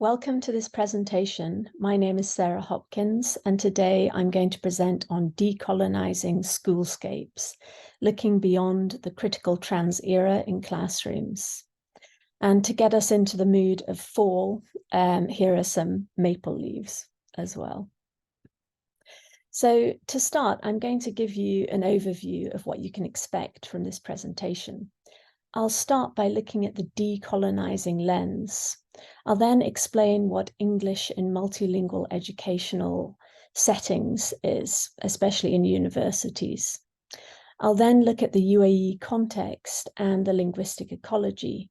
Welcome to this presentation. My name is Sarah Hopkyns, and today I'm going to present on decolonizing schoolscapes, looking beyond the critical trans era in classrooms. And to get us into the mood of fall, here are some maple leaves as well. So to start, I'm going to give you an overview of what you can expect from this presentation. I'll start by looking at the decolonizing lens. I'll then explain what English in multilingual educational settings is, especially in universities. I'll then look at the UAE context and the linguistic ecology.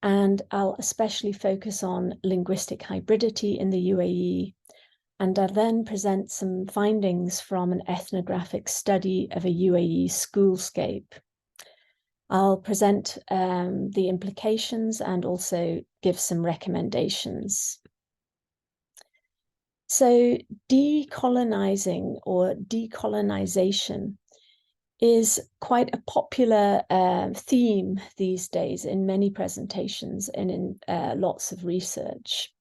And I'll especially focus on linguistic hybridity in the UAE. And I'll then present some findings from an ethnographic study of a UAE schoolscape. I'll present the implications and also give some recommendations. So decolonizing or decolonization is quite a popular theme these days in many presentations and in lots of research.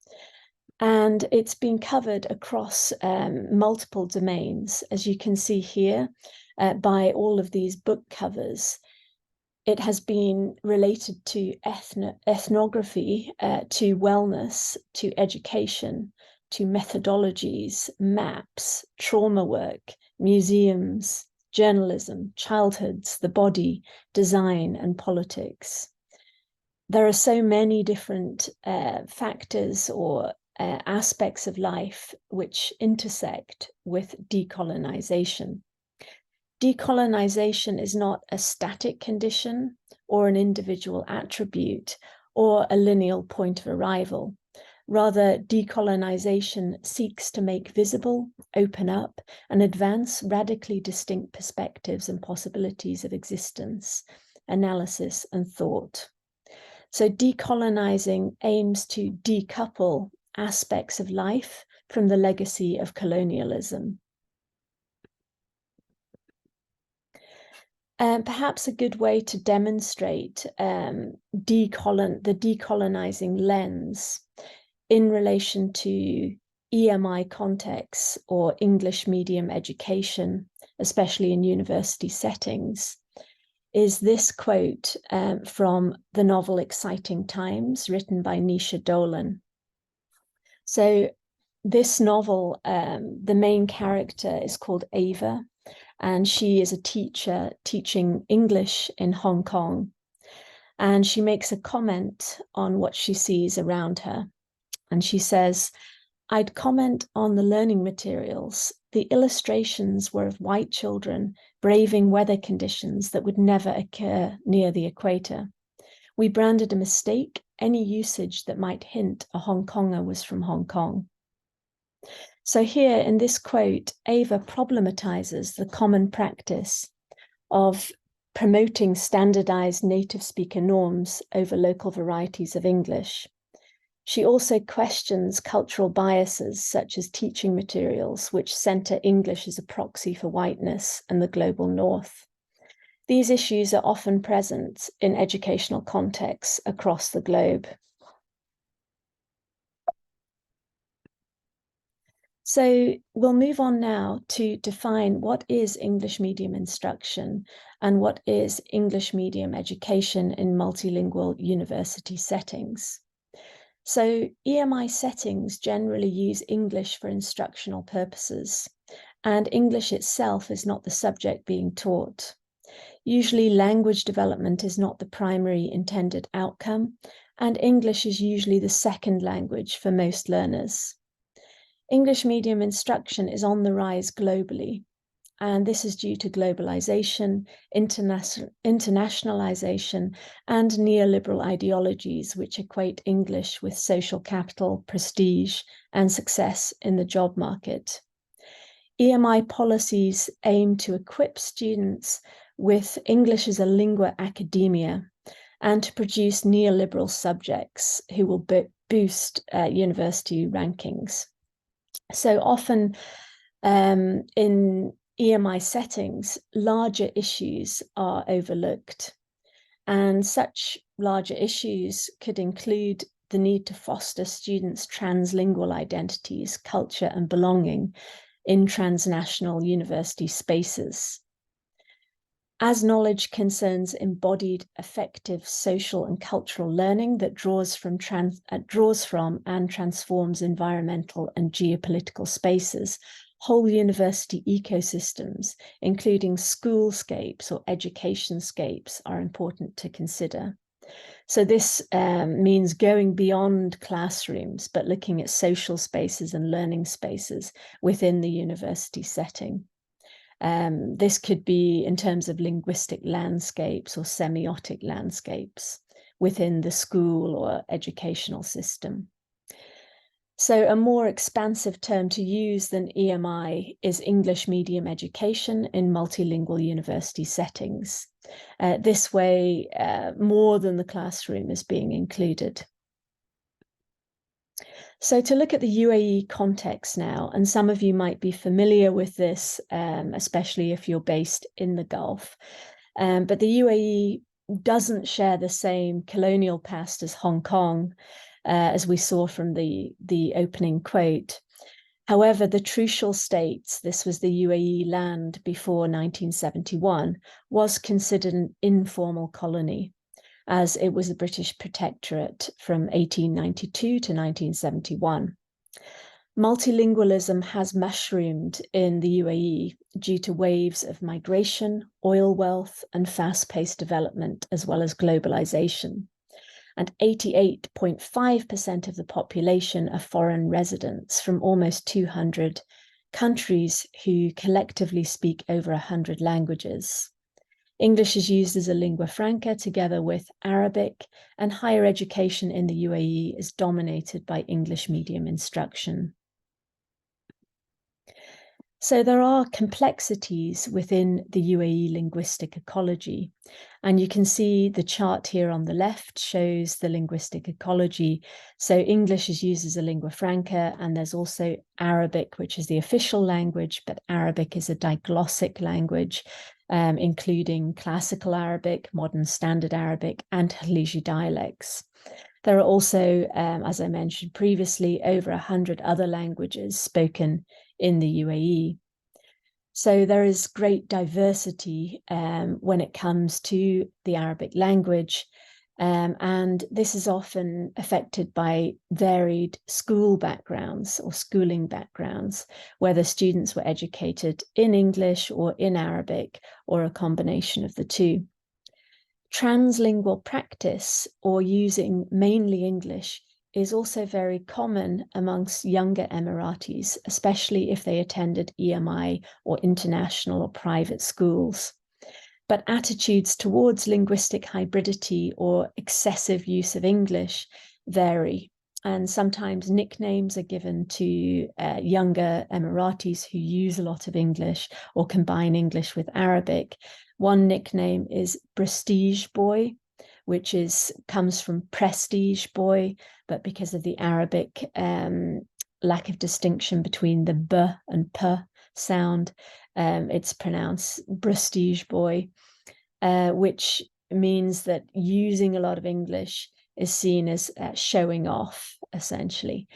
And it's been covered across multiple domains, as you can see here, by all of these book covers. It has been related to ethnography, to wellness, to education, to methodologies, maps, trauma work, museums, journalism, childhoods, the body, design, and politics. There are so many different factors or aspects of life which intersect with decolonization. Decolonization is not a static condition or an individual attribute or a lineal point of arrival. Rather, decolonization seeks to make visible, open up, and advance radically distinct perspectives and possibilities of existence, analysis, and thought. So decolonizing aims to decouple aspects of life from the legacy of colonialism. Perhaps a good way to demonstrate the decolonizing lens in relation to EMI contexts or English medium education, especially in university settings, is this quote from the novel Exciting Times, written by Nisha Dolan. So this novel, the main character is called Ava, and she is a teacher teaching English in Hong Kong. And she makes a comment on what she sees around her. And she says, "I'd comment on the learning materials. The illustrations were of white children braving weather conditions that would never occur near the equator. We branded a mistake any usage that might hint a Hong Konger was from Hong Kong." So here in this quote, Ava problematizes the common practice of promoting standardized native speaker norms over local varieties of English. She also questions cultural biases such as teaching materials, which center English as a proxy for whiteness and the global north. These issues are often present in educational contexts across the globe. So we'll move on now to define what is English medium instruction and what is English medium education in multilingual university settings. So EMI settings generally use English for instructional purposes, and English itself is not the subject being taught. Usually language development is not the primary intended outcome, and English is usually the second language for most learners. English medium instruction is on the rise globally, and this is due to globalization, internationalization, and neoliberal ideologies which equate English with social capital, prestige, and success in the job market. EMI policies aim to equip students with English as a lingua academia and to produce neoliberal subjects who will boost university rankings. So often in EMI settings, larger issues are overlooked. And such larger issues could include the need to foster students' translingual identities, culture, and belonging in transnational university spaces. As knowledge concerns embodied, effective social and cultural learning that draws from and transforms environmental and geopolitical spaces, whole university ecosystems, including schoolscapes or educationscapes, are important to consider. So this means going beyond classrooms, but looking at social spaces and learning spaces within the university setting. This could be in terms of linguistic landscapes or semiotic landscapes within the school or educational system. So a more expansive term to use than EMI is English medium education in multilingual university settings. This way, more than the classroom is being included. So to look at the UAE context now, and some of you might be familiar with this, especially if you're based in the Gulf, but the UAE doesn't share the same colonial past as Hong Kong, as we saw from the opening quote. However, the Trucial States, this was the UAE land before 1971, was considered an informal colony, as it was a British protectorate from 1892 to 1971. Multilingualism has mushroomed in the UAE due to waves of migration, oil wealth, and fast-paced development, as well as globalization. And 88.5% of the population are foreign residents from almost 200 countries who collectively speak over 100 languages. English is used as a lingua franca together with Arabic, and higher education in the UAE is dominated by English medium instruction. So there are complexities within the UAE linguistic ecology, and you can see the chart here on the left shows the linguistic ecology. So English is used as a lingua franca, and there's also Arabic, which is the official language, but Arabic is a diglossic language, including Classical Arabic, Modern Standard Arabic, and Khaliji dialects. There are also, as I mentioned previously, over 100 other languages spoken in the UAE. So there is great diversity when it comes to the Arabic language, and this is often affected by varied school backgrounds or schooling backgrounds, whether students were educated in English or in Arabic, or a combination of the two. Translingual practice, or using mainly English, is also very common amongst younger Emiratis, especially if they attended EMI or international or private schools. But attitudes towards linguistic hybridity or excessive use of English vary, and sometimes nicknames are given to younger Emiratis who use a lot of English or combine English with Arabic. One nickname is Prestige Boy, which comes from prestige boy, but because of the Arabic lack of distinction between the b and p sound, it's pronounced prestige boy, which means that using a lot of English is seen as showing off, essentially.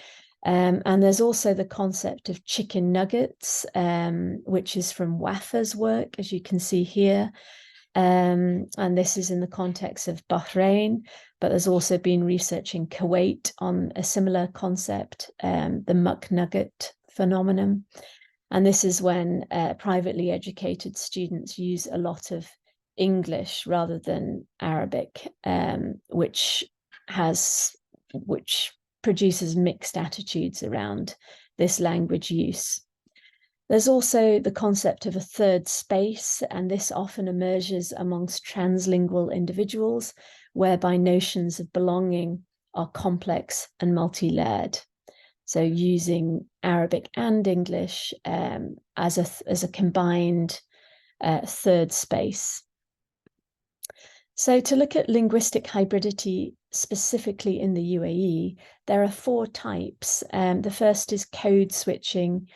And there's also the concept of chicken nuggets, which is from Wafa's work, as you can see here. And this is in the context of Bahrain, but there's also been research in Kuwait on a similar concept, the muck nugget phenomenon. And this is when privately educated students use a lot of English rather than Arabic, which produces mixed attitudes around this language use. There's also the concept of a third space, and this often emerges amongst translingual individuals, whereby notions of belonging are complex and multi-layered. So using Arabic and English as a combined third space. So to look at linguistic hybridity specifically in the UAE, there are 4 types. The first is code switching,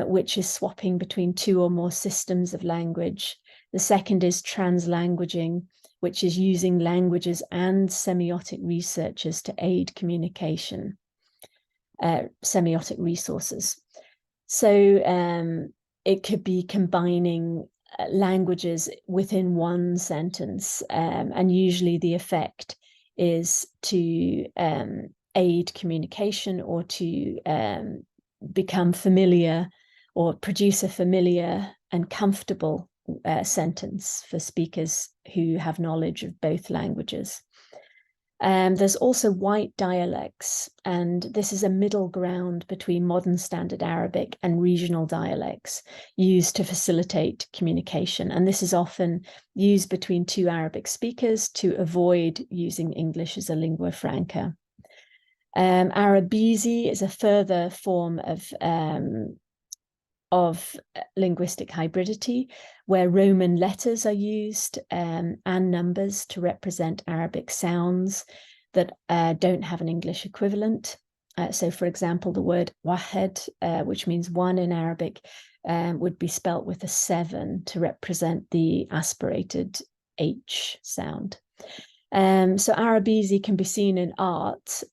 which is swapping between 2 or more systems of language. The second is translanguaging, which is using languages and semiotic researchers to aid communication, semiotic resources. So it could be combining languages within one sentence, and usually the effect is to aid communication or to become familiar or produce a familiar and comfortable sentence for speakers who have knowledge of both languages. There's also white dialects, and this is a middle ground between modern standard Arabic and regional dialects used to facilitate communication. And this is often used between two Arabic speakers to avoid using English as a lingua franca. Arabese is a further form of linguistic hybridity, where Roman letters are used and numbers to represent Arabic sounds that don't have an English equivalent. So, for example, the word wahed, which means one in Arabic, would be spelt with a 7 to represent the aspirated H sound. So Arabese can be seen in art.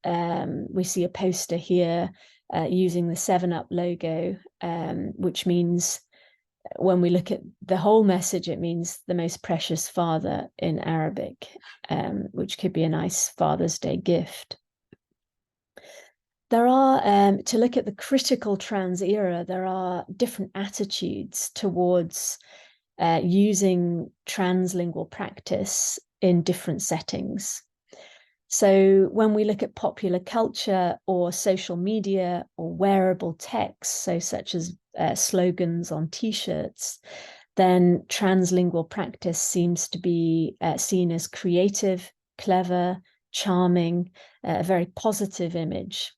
We see a poster here using the 7-Up logo, which means, when we look at the whole message, it means the most precious father in Arabic, which could be a nice Father's Day gift. There are, to look at the critical trans era, there are different attitudes towards using translingual practice in different settings. So when we look at popular culture or social media or wearable text, so such as slogans on T-shirts, then translingual practice seems to be seen as creative, clever, charming, a very positive image.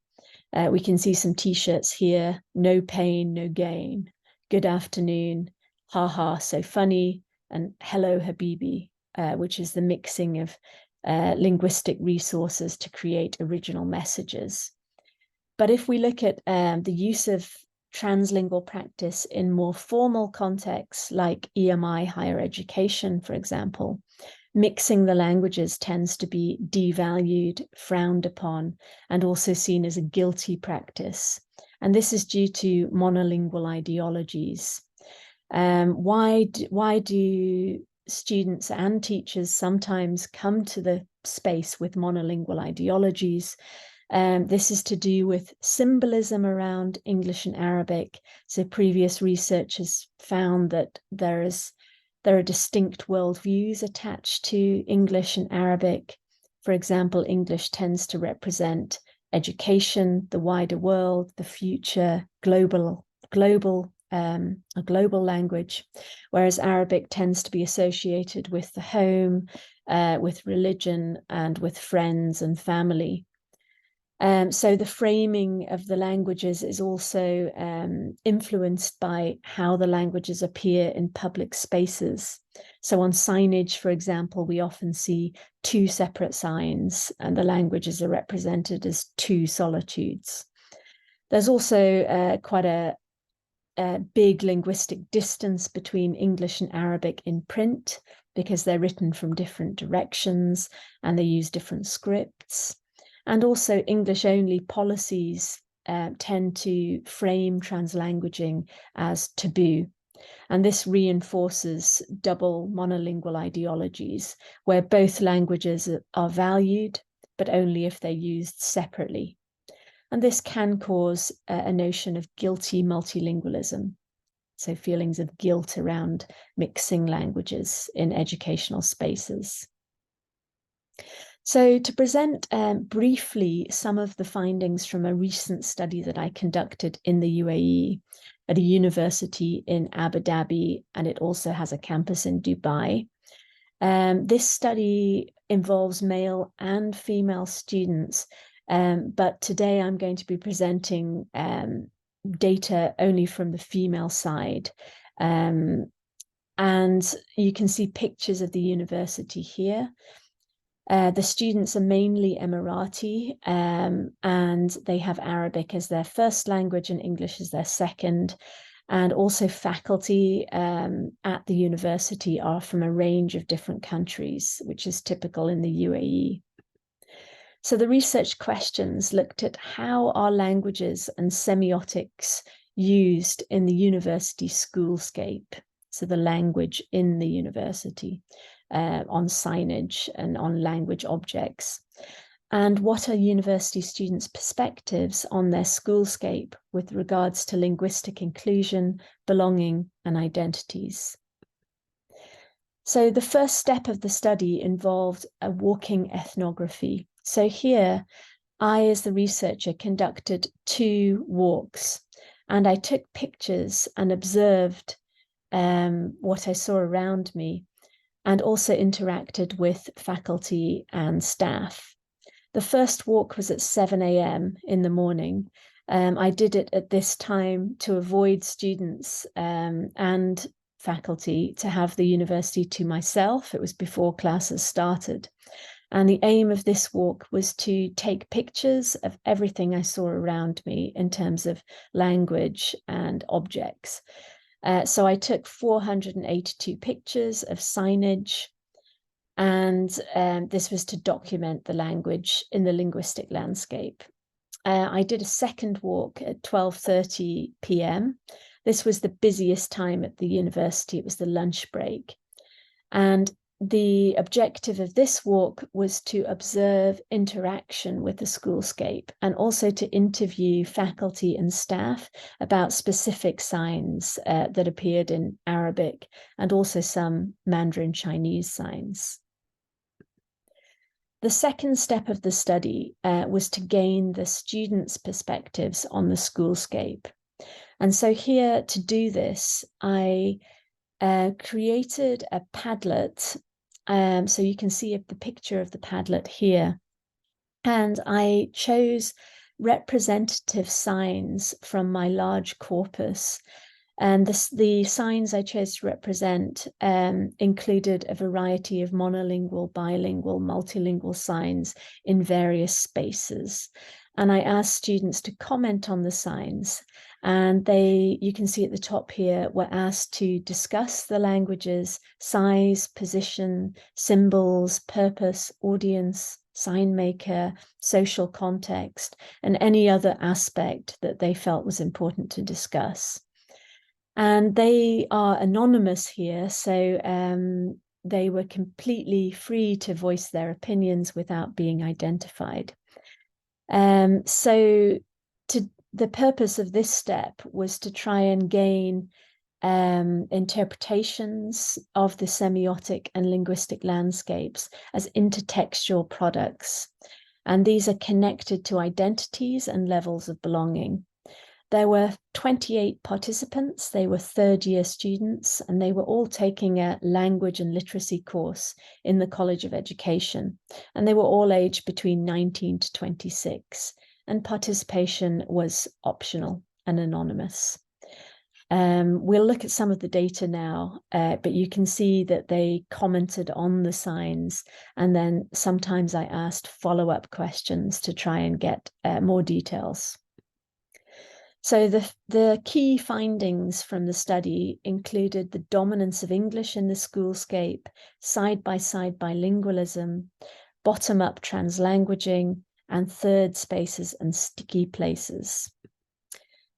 We can see some T-shirts here: no pain, no gain, good afternoon, haha, so funny, and hello, Habibi, which is the mixing of linguistic resources to create original messages. But if we look at the use of translingual practice in more formal contexts, like EMI higher education, for example, mixing the languages tends to be devalued, frowned upon, and also seen as a guilty practice. And this is due to monolingual ideologies. Why do students and teachers sometimes come to the space with monolingual ideologies? This is to do with symbolism around English and Arabic. So previous research has found that there are distinct worldviews attached to English and Arabic. For example, English tends to represent education, the wider world, the future, a global language, whereas Arabic tends to be associated with the home, with religion, and with friends and family. So the framing of the languages is also influenced by how the languages appear in public spaces. So on signage, for example, we often see 2 separate signs, and the languages are represented as 2 solitudes. There's also quite a big linguistic distance between English and Arabic in print, because they're written from different directions and they use different scripts. And also English-only policies tend to frame translanguaging as taboo. And this reinforces double monolingual ideologies, where both languages are valued, but only if they're used separately. And this can cause a notion of guilty multilingualism, so feelings of guilt around mixing languages in educational spaces. So to present briefly some of the findings from a recent study that I conducted in the UAE at a university in Abu Dhabi, and it also has a campus in Dubai. This study involves male and female students, but today I'm going to be presenting data only from the female side. And you can see pictures of the university here. The students are mainly Emirati, and they have Arabic as their first language and English as their second. And also faculty at the university are from a range of different countries, which is typical in the UAE. So the research questions looked at how are languages and semiotics used in the university schoolscape, so the language in the university, on signage and on language objects. And what are university students' perspectives on their schoolscape with regards to linguistic inclusion, belonging, and identities? So the first step of the study involved a walking ethnography. So here, I, as the researcher, conducted 2 walks, and I took pictures and observed what I saw around me, and also interacted with faculty and staff. The first walk was at 7 a.m. in the morning. I did it at this time to avoid students and faculty to have the university to myself. It was before classes started. And the aim of this walk was to take pictures of everything I saw around me in terms of language and objects. So I took 482 pictures of signage, and this was to document the language in the linguistic landscape. I did a second walk at 12:30 p.m. This was the busiest time at the university. It was the lunch break. And the objective of this walk was to observe interaction with the schoolscape and also to interview faculty and staff about specific signs that appeared in Arabic and also some Mandarin Chinese signs. The second step of the study was to gain the students' perspectives on the schoolscape. And so here, to do this, I created a Padlet. So you can see the picture of the Padlet here. And I chose representative signs from my large corpus. And the signs I chose to represent included a variety of monolingual, bilingual, multilingual signs in various spaces. And I asked students to comment on the signs. And you can see at the top here, were asked to discuss the language's size, position, symbols, purpose, audience, sign maker, social context, and any other aspect that they felt was important to discuss. And they are anonymous here, so they were completely free to voice their opinions without being identified. So the purpose of this step was to try and gain interpretations of the semiotic and linguistic landscapes as intertextual products. And these are connected to identities and levels of belonging. There were 28 participants. They were third-year students, and they were all taking a language and literacy course in the College of Education. And they were all aged between 19 to 26, and participation was optional and anonymous. We'll look at some of the data now, but you can see that they commented on the signs, and then sometimes I asked follow-up questions to try and get more details. So the key findings from the study included the dominance of English in the schoolscape, side-by-side bilingualism, bottom-up translanguaging, and third spaces and sticky places.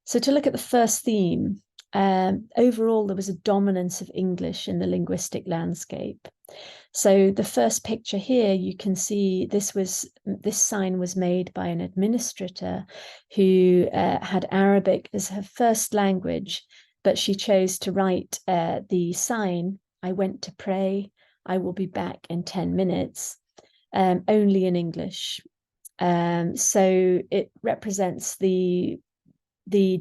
So to look at the first theme, overall there was a dominance of English in the linguistic landscape. So the first picture here, you can see this sign was made by an administrator who had Arabic as her first language, but she chose to write the sign, "I went to pray, I will be back in 10 minutes, only in English. So it represents the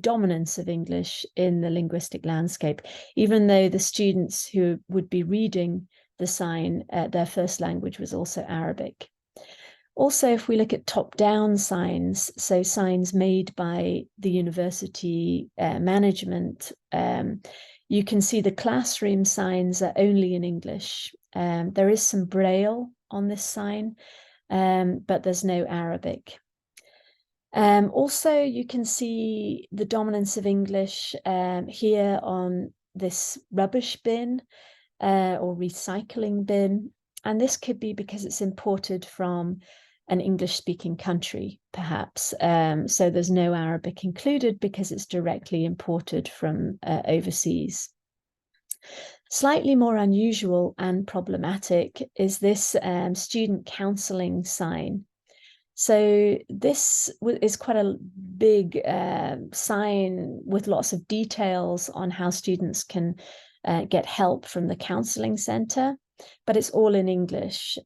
dominance of English in the linguistic landscape, even though the students who would be reading the sign, their first language was also Arabic. Also, if we look at top-down signs, so signs made by the university management, you can see the classroom signs are only in English. There is some Braille on this sign, but there's no Arabic. Also, you can see the dominance of English here on this rubbish bin or recycling bin. And this could be because it's imported from an English-speaking country, perhaps. So there's no Arabic included because it's directly imported from overseas. Slightly more unusual and problematic is this student counselling sign. So this is quite a big sign with lots of details on how students can get help from the counselling centre, but it's all in English.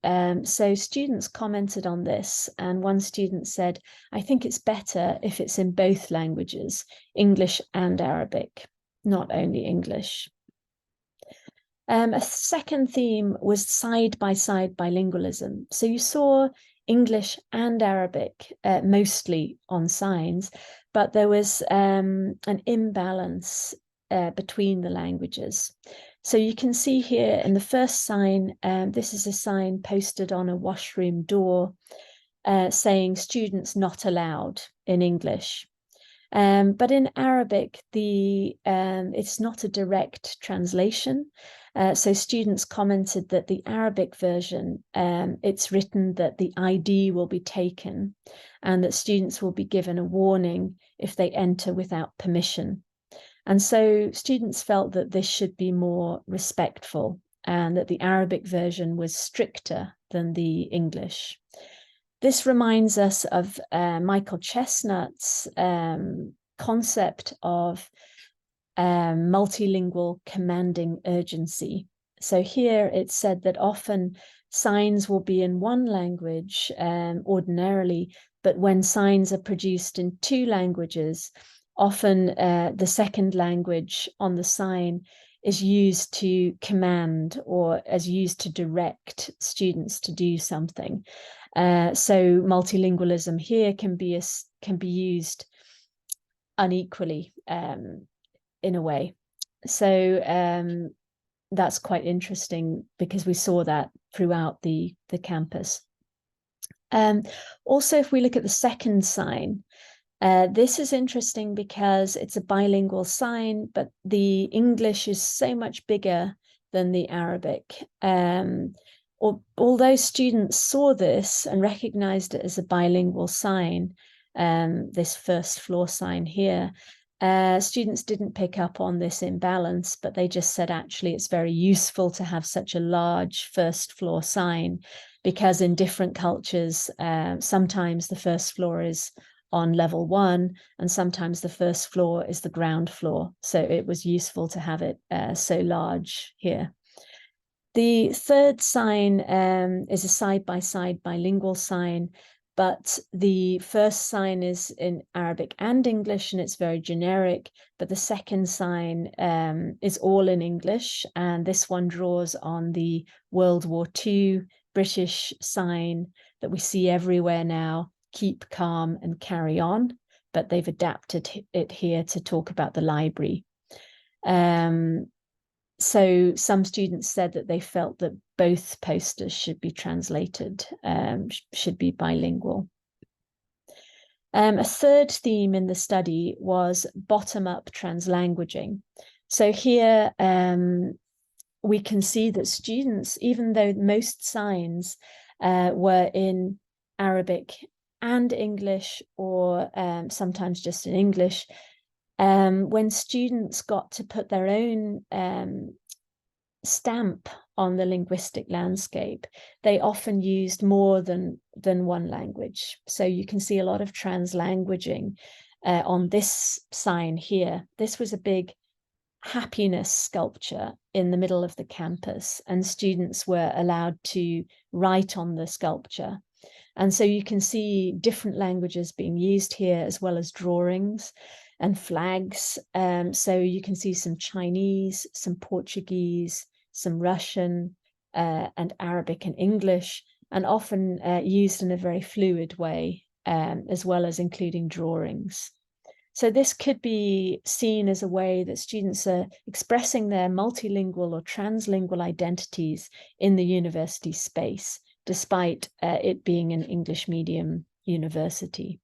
So students commented on this, and one student said, I think it's better if it's in both languages, English and Arabic, not only English. A second theme was side-by-side bilingualism. So you saw English and Arabic mostly on signs, but there was an imbalance between the languages. So you can see here in the first sign, this is a sign posted on a washroom door saying students not allowed in English. But in Arabic, it's not a direct translation. So students commented that the Arabic version, it's written that the ID will be taken and that students will be given a warning if they enter without permission. And so students felt that this should be more respectful and that the Arabic version was stricter than the English. This reminds us of Michael Chestnut's concept of multilingual commanding urgency. So here it's said that often signs will be in one language ordinarily, but when signs are produced in two languages, often the second language on the sign is used to command or as used to direct students to do something. So multilingualism here can be used unequally in a way. So that's quite interesting because we saw that throughout the campus. Also, if we look at the second sign, this is interesting because it's a bilingual sign, but the English is so much bigger than the Arabic. Although students saw this and recognized it as a bilingual sign, this first floor sign here, students didn't pick up on this imbalance, but they just said, actually, it's very useful to have such a large first floor sign because in different cultures, sometimes the first floor is on level 1 and sometimes the first floor is the ground floor. So it was useful to have it so large here. The third sign is a side-by-side bilingual sign, but the first sign is in Arabic and English, and it's very generic, but the second sign is all in English, and this one draws on the World War II British sign that we see everywhere now, keep calm and carry on, but they've adapted it here to talk about the library. So some students said that they felt that both posters should be translated, should be bilingual. A third theme in the study was bottom-up translanguaging. So here we can see that students, even though most signs were in Arabic and English, or sometimes just in English, when students got to put their own stamp on the linguistic landscape, they often used more than one language. So you can see a lot of translanguaging on this sign here. This was a big happiness sculpture in the middle of the campus, and students were allowed to write on the sculpture. And so you can see different languages being used here, as well as drawings and flags. So you can see some Chinese, some Portuguese, some Russian, and Arabic and English, and often used in a very fluid way, as well as including drawings. So this could be seen as a way that students are expressing their multilingual or translingual identities in the university space, despite it being an English medium university.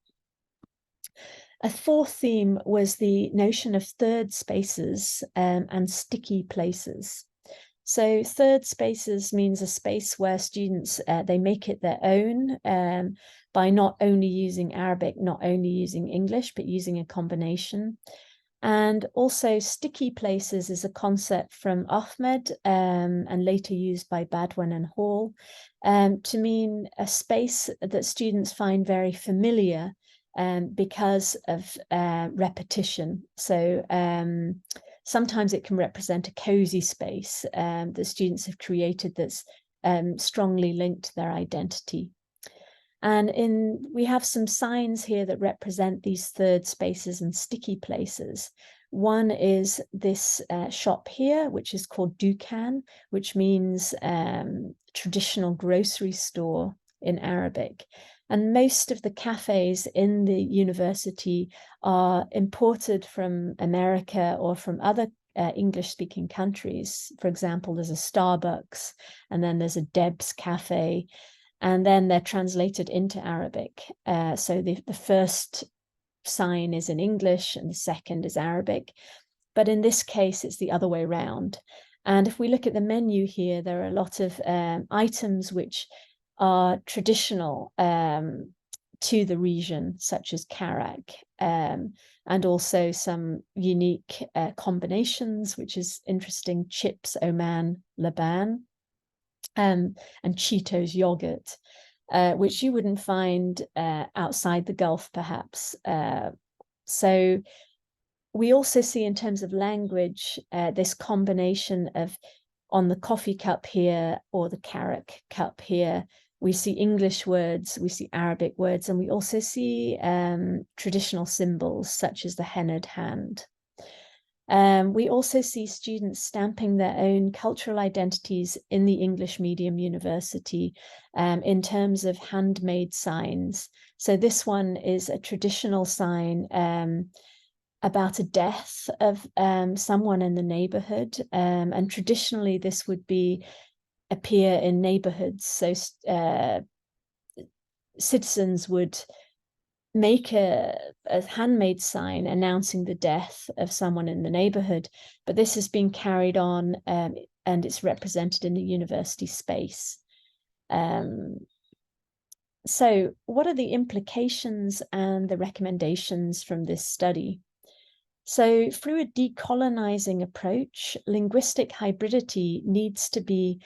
A fourth theme was the notion of third spaces and sticky places. So third spaces means a space where students, they make it their own by not only using Arabic, not only using English, but using a combination. And also sticky places is a concept from Ahmed and later used by Badwan and Hall to mean a space that students find very familiar because of repetition. So sometimes it can represent a cozy space that students have created that's strongly linked to their identity. And we have some signs here that represent these third spaces and sticky places. One is this shop here, which is called Dukan, which means traditional grocery store in Arabic. And most of the cafes in the university are imported from America or from other English-speaking countries. For example, there's a Starbucks, and then there's a Deb's Cafe, and then they're translated into Arabic. So the first sign is in English and the second is Arabic. But in this case, it's the other way around. And if we look at the menu here, there are a lot of items which are traditional to the region, such as karak, and also some unique combinations, which is interesting: chips, Oman, Laban, and Cheetos yogurt, which you wouldn't find outside the Gulf, perhaps. So we also see, in terms of language, this combination of, on the coffee cup here or the karak cup here, we see English words, we see Arabic words, and we also see traditional symbols such as the henna'd hand. We also see students stamping their own cultural identities in the English medium university in terms of handmade signs. So this one is a traditional sign about a death of someone in the neighborhood. And traditionally this would appear in neighborhoods. So citizens would make a handmade sign announcing the death of someone in the neighborhood, but this has been carried on and it's represented in the university space. So what are the implications and the recommendations from this study? So through a decolonizing approach, linguistic hybridity needs to be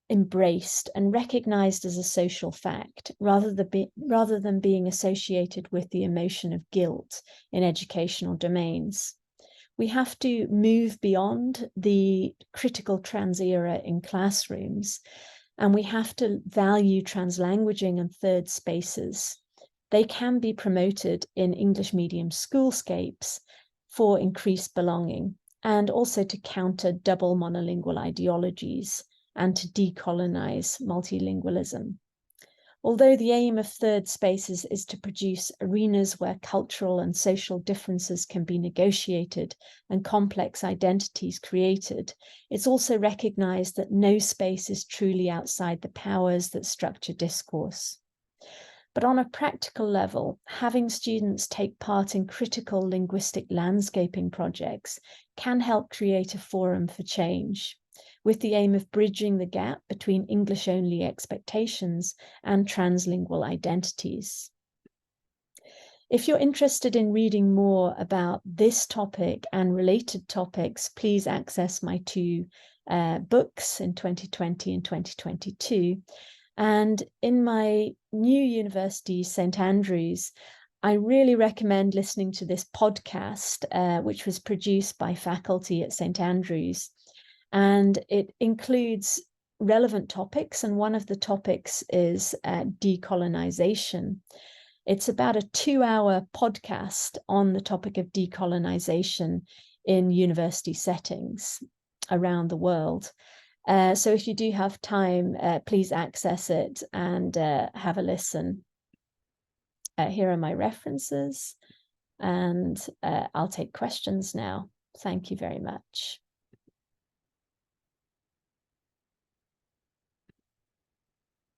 embraced and recognized as a social fact, rather than being associated with the emotion of guilt in educational domains. We have to move beyond the critical trans era in classrooms, and we have to value translanguaging and third spaces. They can be promoted in English medium schoolscapes for increased belonging, and also to counter double monolingual ideologies and to decolonize multilingualism. Although the aim of third spaces is to produce arenas where cultural and social differences can be negotiated and complex identities created, it's also recognized that no space is truly outside the powers that structure discourse. But on a practical level, having students take part in critical linguistic landscaping projects can help create a forum for change, with the aim of bridging the gap between English-only expectations and translingual identities. If you're interested in reading more about this topic and related topics, please access my two books in 2020 and 2022. And in my new university, St. Andrews, I really recommend listening to this podcast, which was produced by faculty at St. Andrews. And it includes relevant topics, and one of the topics is decolonization. It's about a 2-hour podcast on the topic of decolonization in university settings around the world. So if you do have time, please access it and have a listen. Here are my references, and I'll take questions now. Thank you very much.